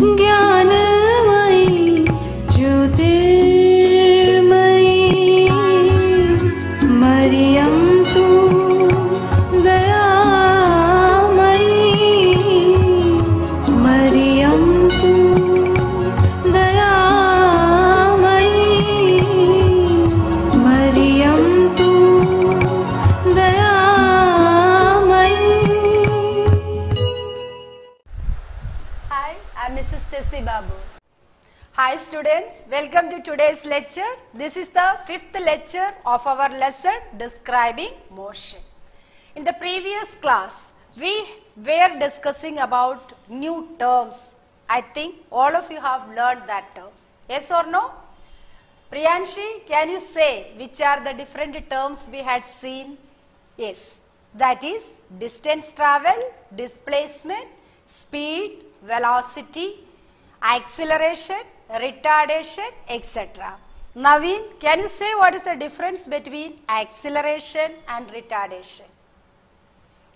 ज्ञानमयी ज्योतिर्मयी मरियं तु दयामयी मरियं तु दयामयी मरियं तु दयामयी. Hi, I'm Mrs. Stessy Babu. Hi students, welcome to today's lecture. This is the 5th lecture of our lesson describing motion. In the previous class, we were discussing about new terms. I think all of you have learned that terms. Yes or no? Priyanshi, can you say which are the different terms we had seen? Yes, that is distance travel, displacement, speed, velocity, acceleration, retardation, etc. Naveen, can you say what is the difference between acceleration and retardation?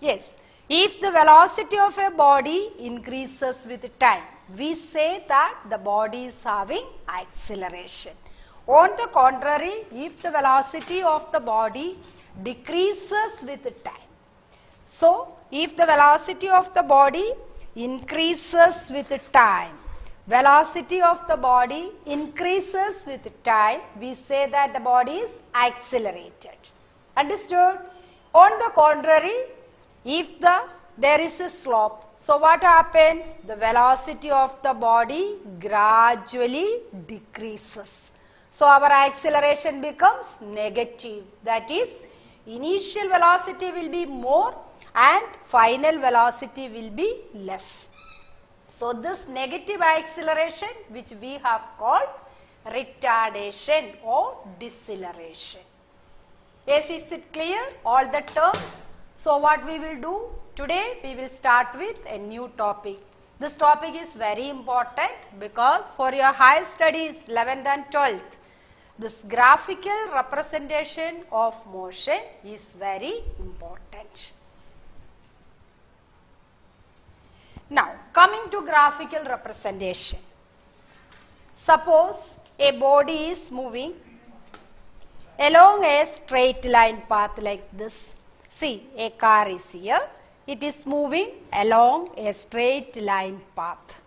Yes, if the velocity of a body increases with time, we say that the body is having acceleration. On the contrary, if the velocity of the body decreases with time. So, if the velocity of the body increases with time, velocity of the body increases with time, we say that the body is accelerated. Understood? On the contrary, if there is a slope, so what happens? The velocity of the body gradually decreases. So our acceleration becomes negative. That is, initial velocity will be more and final velocity will be less. So this negative acceleration, which we have called retardation or deceleration. Yes, is it clear? All the terms. So what we will do today, we will start with a new topic. This topic is very important because for your higher studies 11th and 12th, this graphical representation of motion is very important. Now, coming to graphical representation. Suppose a body is moving along a straight line path like this. See, a car is here. It is moving along a straight line path.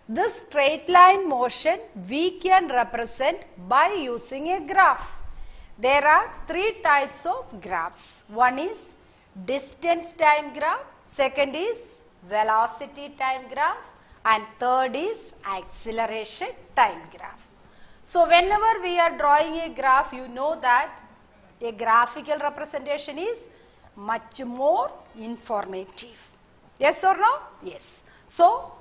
This straight line motion we can represent by using a graph. There are 3 types of graphs. One is distance time graph, second is velocity time graph, and third is acceleration time graph. So whenever we are drawing a graph, you know that a graphical representation is much more informative. Yes or no? Yes. So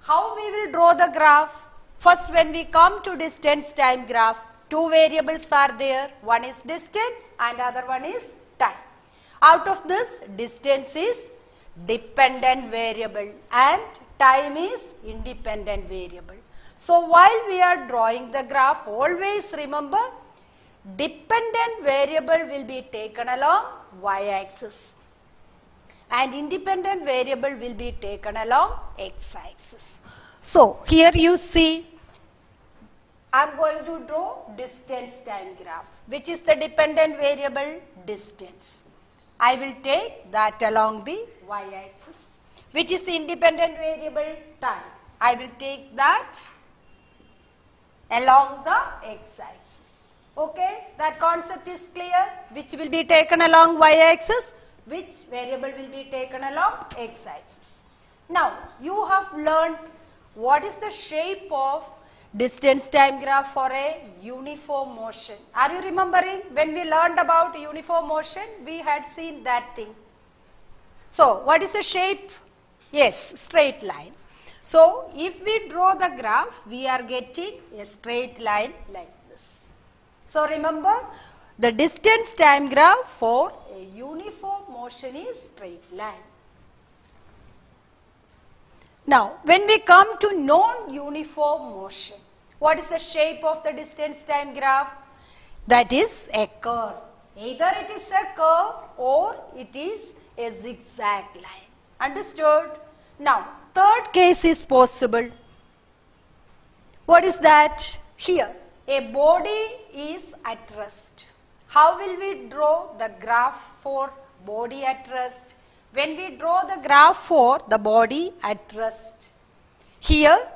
how we will draw the graph? First, when we come to distance time graph, 2 variables are there. One is distance and other one is time. Out of this, distance is dependent variable and time is independent variable. So while we are drawing the graph, always remember dependent variable will be taken along y-axis and independent variable will be taken along x-axis. So here you see, I am going to draw distance time graph. Which is the dependent variable? Distance. I will take that along the y-axis. Which is the independent variable? Time. I will take that along the x-axis. Okay, that concept is clear. Which will be taken along y-axis? Which variable will be taken along x-axis? Now, you have learned what is the shape of distance time graph for a uniform motion. Are you remembering when we learned about uniform motion? We had seen that thing. So, what is the shape? Yes, straight line. So, if we draw the graph, we are getting a straight line like this. So, remember, the distance time graph for a uniform motion is straight line. Now, when we come to non-uniform motion, what is the shape of the distance time graph? That is a curve. Either it is a curve or it is a zigzag line. Understood? Now, third case is possible. What is that? Here, a body is at rest. How will we draw the graph for body at rest? When we draw the graph for the body at rest, here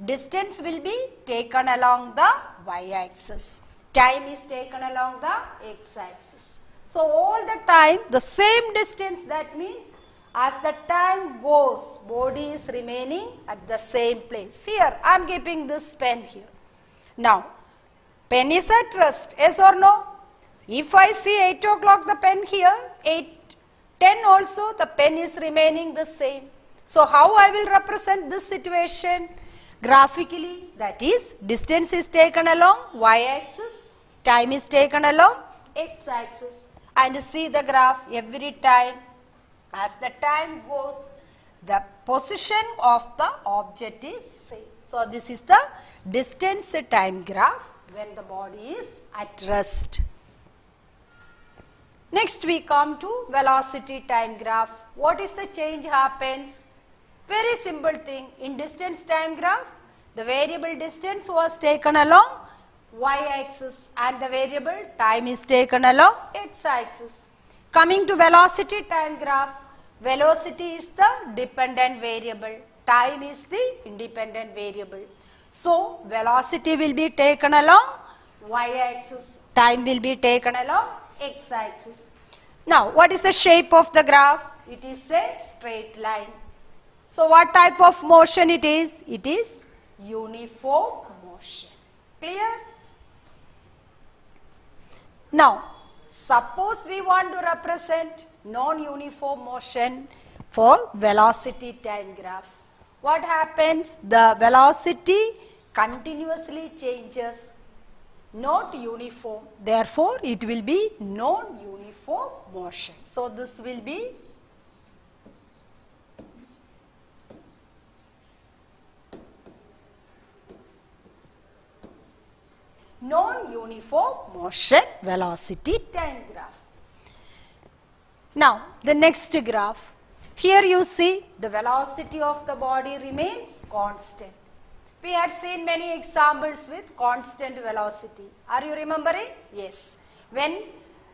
distance will be taken along the y-axis. Time is taken along the x-axis. So all the time the same distance, that means as the time goes, body is remaining at the same place. Here I am keeping this pen here. Now pen is at rest, yes or no? If I see 8 o'clock the pen here, 8:10 also the pen is remaining the same. So how I will represent this situation? Graphically, that is, distance is taken along y-axis, time is taken along x-axis, and see the graph every time. As the time goes, the position of the object is same. So this is the distance time graph when the body is at rest. Next we come to velocity time graph. What is the change happens? Very simple thing. In distance time graph, the variable distance was taken along y-axis and the variable time is taken along x-axis. Coming to velocity time graph, velocity is the dependent variable, time is the independent variable. So velocity will be taken along y-axis, time will be taken along x-axis. Now what is the shape of the graph? It is a straight line. So what type of motion it is? It is uniform motion. Clear? Now suppose we want to represent non-uniform motion for velocity time graph. What happens? The velocity continuously changes, not uniform. Therefore, it will be non-uniform motion. So this will be non-uniform motion velocity time graph. Now the next graph. Here you see the velocity of the body remains constant. We had seen many examples with constant velocity. Are you remembering? Yes. When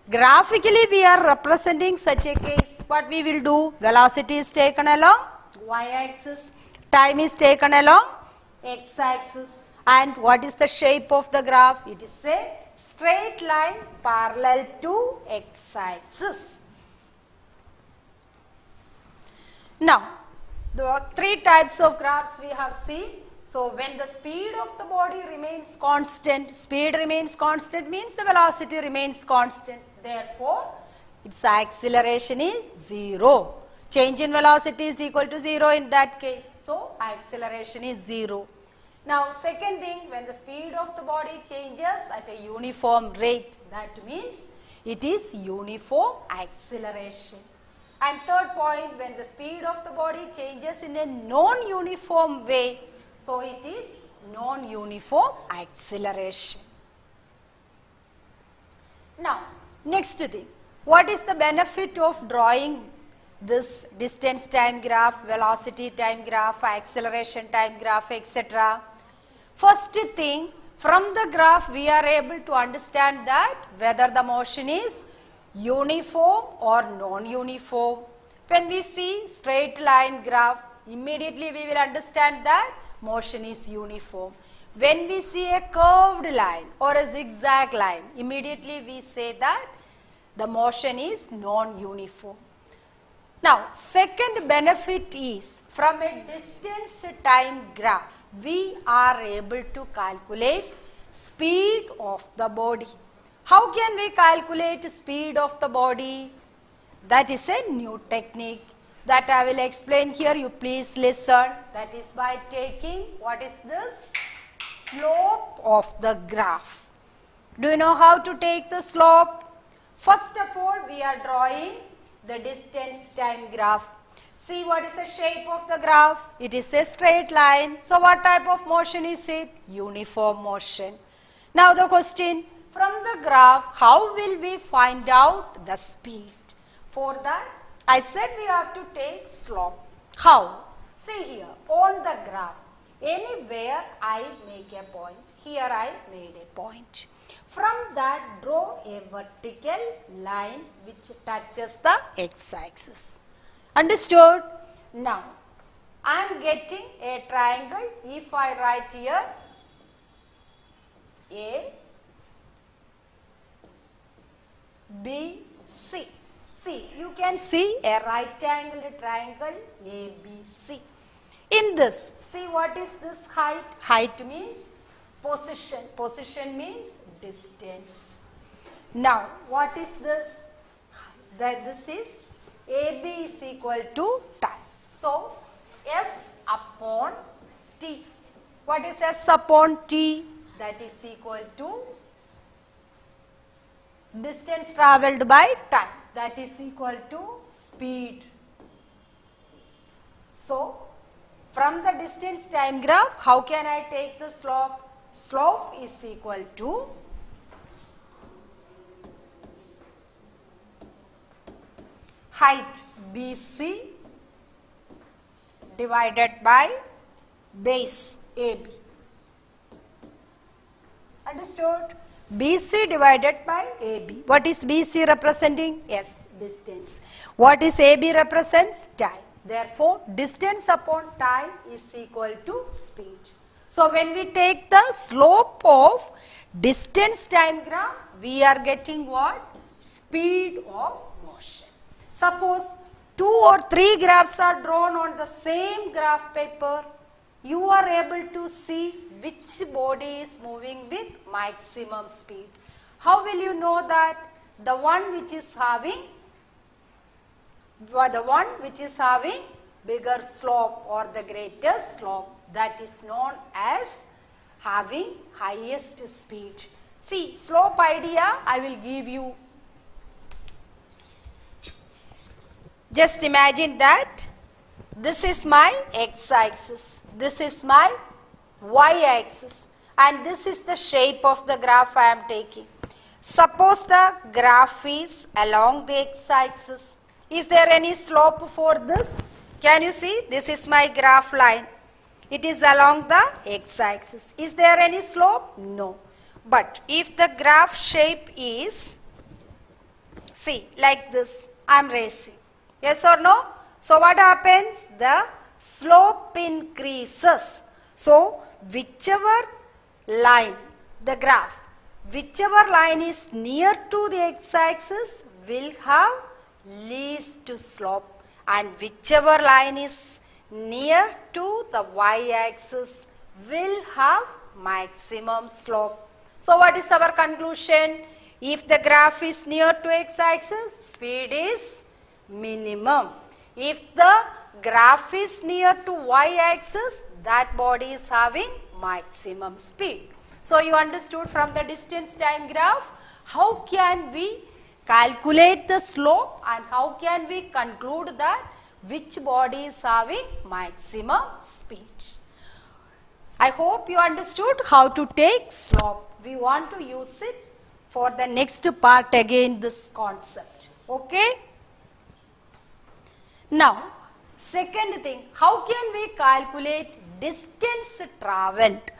graphically we are representing such a case, what we will do? Velocity is taken along y-axis, time is taken along x-axis, and what is the shape of the graph? It is a straight line parallel to x-axis. Now, the three types of graphs we have seen. So, when the speed of the body remains constant, speed remains constant means the velocity remains constant. Therefore, its acceleration is 0. Change in velocity is equal to 0 in that case. So, acceleration is 0. Now, second thing, when the speed of the body changes at a uniform rate, that means it is uniform acceleration. And third point, when the speed of the body changes in a non-uniform way, so it is non-uniform acceleration. Now, next thing, what is the benefit of drawing this distance time graph, velocity time graph, acceleration time graph, etc.? First thing, from the graph we are able to understand that whether the motion is uniform or non-uniform. When we see straight line graph, immediately we will understand that motion is uniform. When we see a curved line or a zigzag line, immediately we say that the motion is non-uniform. Now, second benefit is from a distance time graph, we are able to calculate speed of the body. How can we calculate speed of the body? That is a new technique that I will explain here. You please listen. That is by taking, what is this? Slope of the graph. Do you know how to take the slope? First of all, we are drawing the distance time graph. See what is the shape of the graph? It is a straight line. So what type of motion is it? Uniform motion. Now the question, from the graph, how will we find out the speed? For that, I said we have to take slope. How? See here, on the graph, Anywhere I make a point. Here I made a point. From that, draw a vertical line which touches the x-axis. Understood? Now, I am getting a triangle. If I write here A, B, C. See, you can see a right angled triangle ABC. In this, see what is this height? Height means position. Position means distance. Now, what is this? That this is AB is equal to time. So, S upon T. What is S upon T? That is equal to distance travelled by time. That is equal to speed. So, from the distance time graph, how can I take the slope? Slope is equal to height BC divided by base AB. Understood? BC divided by AB. What is BC representing? S, distance. What is AB represents? Time. Therefore, distance upon time is equal to speed. So, when we take the slope of distance time graph, we are getting what? Speed of motion. Suppose 2 or 3 graphs are drawn on the same graph paper, you are able to see which body is moving with maximum speed. How will you know that? The one which is having bigger slope or the greater slope, that is known as having highest speed. See, slope idea I will give you. Just imagine that this is my x-axis, this is my y-axis, and this is the shape of the graph I am taking. Suppose the graph is along the x-axis. Is there any slope for this? Can you see? This is my graph line. It is along the x-axis. Is there any slope? No. But if the graph shape is, see, like this, I am racing. Yes or no? So what happens? The slope increases. So whichever line, the graph, whichever line is near to the x-axis will have least slope, and whichever line is near to the y-axis will have maximum slope. So what is our conclusion? If the graph is near to x-axis, speed is minimum. If the graph is near to y-axis, that body is having maximum speed. So you understood from the distance time graph how can we calculate the slope and how can we conclude that which body is having maximum speed. I hope you understood how to take slope. We want to use it for the next part again, this concept. Okay? Now, second thing, how can we calculate distance travelled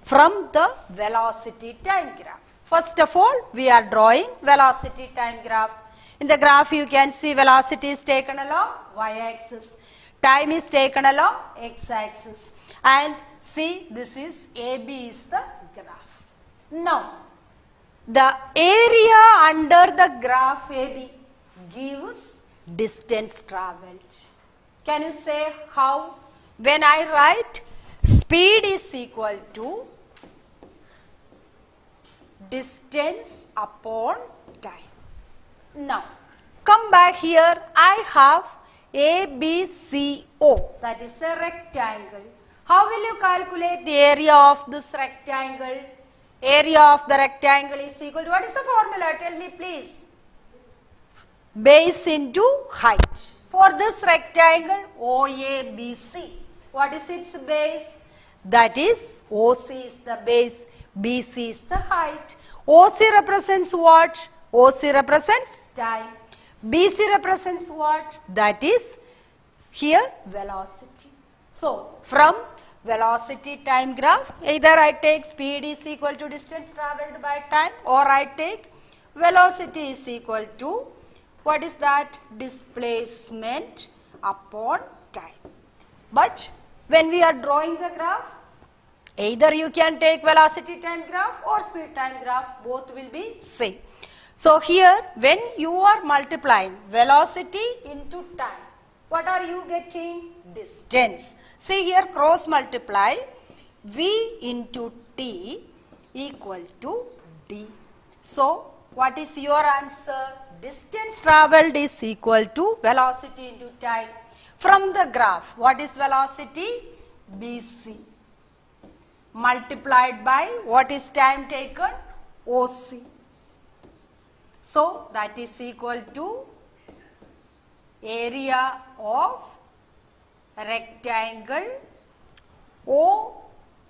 from the velocity time graph? First of all, we are drawing velocity time graph. In the graph, you can see velocity is taken along y-axis. Time is taken along x-axis. And see, this is AB is the graph. Now, the area under the graph AB gives distance travelled. Can you say how? When I write speed is equal to distance upon time. Now, come back here. I have ABCO, that is a rectangle. How will you calculate the area of this rectangle? Area of the rectangle is equal to, what is the formula? Tell me please. Base into height. For this rectangle, OABC, what is its base? That is, OC is the base, BC is the height. OC represents what? OC represents time. BC represents what? That is here velocity. So, from velocity time graph. Either I take speed is equal to distance traveled by time, or I take velocity is equal to, what is that? Displacement upon time. But when we are drawing the graph, either you can take velocity time graph or speed time graph, both will be same. So here when you are multiplying velocity into time, what are you getting? Distance. See here, cross multiply, V into T equal to D. So what is your answer? Distance travelled is equal to velocity into time. From the graph, what is velocity? BC. Multiplied by what is time taken? OC. So that is equal to area of rectangle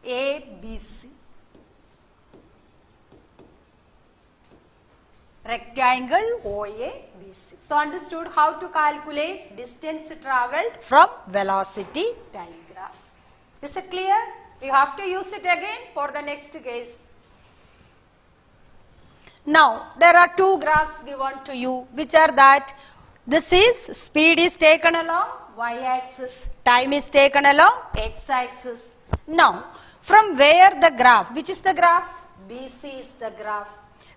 OABC. Rectangle OABC. So understood how to calculate distance travelled from velocity time graph. Is it clear? We have to use it again for the next case. Now there are two graphs given to you, which are that this is speed is taken along y-axis, time is taken along x-axis. Now from where the graph, which is the graph? BC is the graph.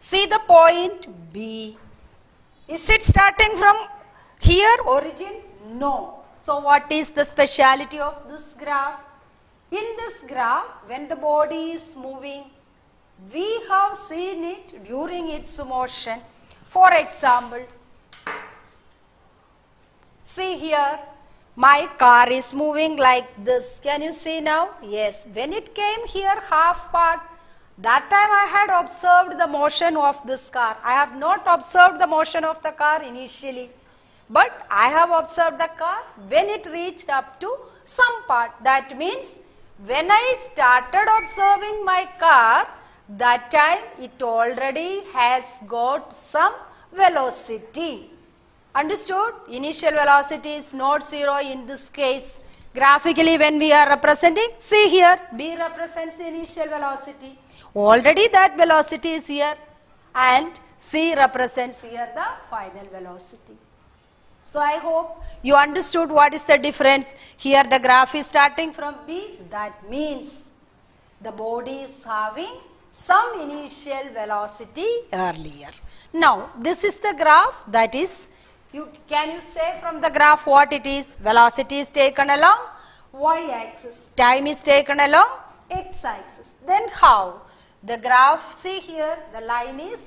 See the point B. Is it starting from here origin? No. So what is the speciality of this graph? In this graph, when the body is moving, we have seen it during its motion. For example, see here, my car is moving like this. Can you see now? Yes. When it came here half part, that time I had observed the motion of this car. I have not observed the motion of the car initially, but I have observed the car when it reached up to some part. That means when I started observing my car, that time it already has got some velocity. Understood? Initial velocity is not zero in this case. Graphically when we are representing, see here, B represents the initial velocity. Already that velocity is here, and C represents here the final velocity. So I hope you understood what is the difference. Here the graph is starting from B. That means the body is having some initial velocity earlier. Now this is the graph, that is, can you say from the graph what it is? Velocity is taken along y-axis, time is taken along x-axis. Then how? The graph, see here, the line is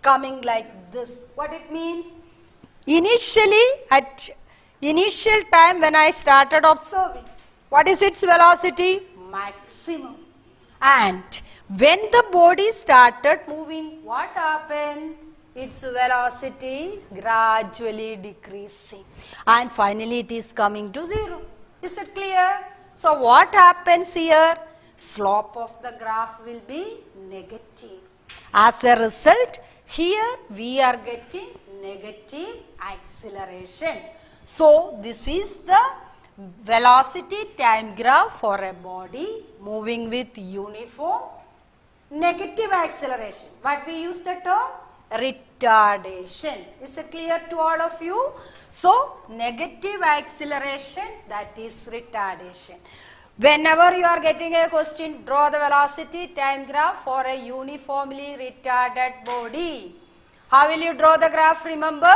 coming like this. What it means? Initially, at initial time when I started observing, what is its velocity? Maximum. And when the body started moving, what happened? Its velocity gradually decreasing, and finally it is coming to zero. Is it clear? So what happens here? Slope of the graph will be negative. As a result, here we are getting negative acceleration. So this is the velocity time graph for a body moving with uniform negative acceleration. But we use the term retardation. Is it clear to all of you? So negative acceleration, that is retardation. Whenever you are getting a question, draw the velocity time graph for a uniformly retarded body. How will you draw the graph? Remember,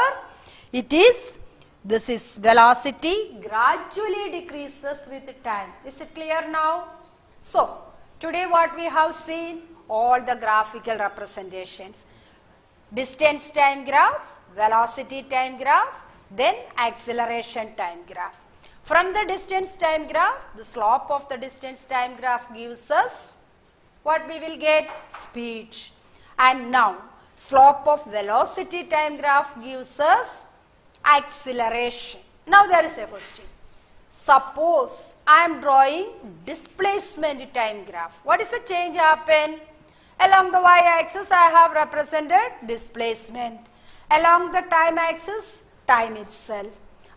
this is velocity gradually decreases with time. Is it clear now? So today what we have seen, all the graphical representations. Distance time graph, velocity time graph, then acceleration time graph. From the distance time graph, the slope of the distance time graph gives us what we will get? Speed. And now slope of velocity time graph gives us acceleration. Now there is a question. Suppose I am drawing displacement time graph. What is the change happen? Along the y-axis I have represented displacement. Along the time axis, time itself.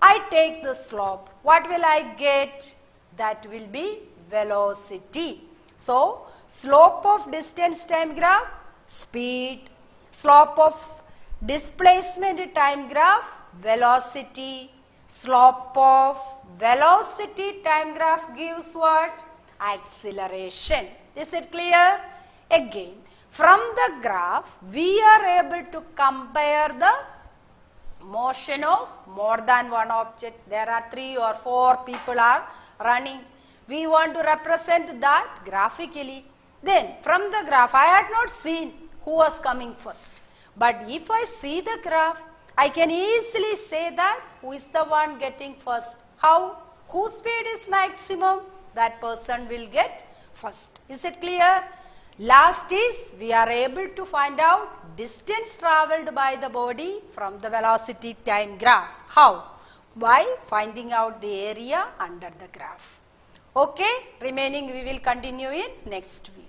I take the slope. What will I get? That will be velocity. So, slope of distance time graph, speed, slope of displacement time graph, velocity, slope of velocity time graph gives what? Acceleration. Is it clear? Again, from the graph, we are able to compare the motion of more than one object. There are 3 or 4 people are running. We want to represent that graphically. Then from the graph, I had not seen who was coming first. But if I see the graph, I can easily say that who is the one getting first. How? Whose speed is maximum? That person will get first. Is it clear? Last is we are able to find out distance travelled by the body from the velocity time graph. How? By finding out the area under the graph. Okay, remaining we will continue in next week.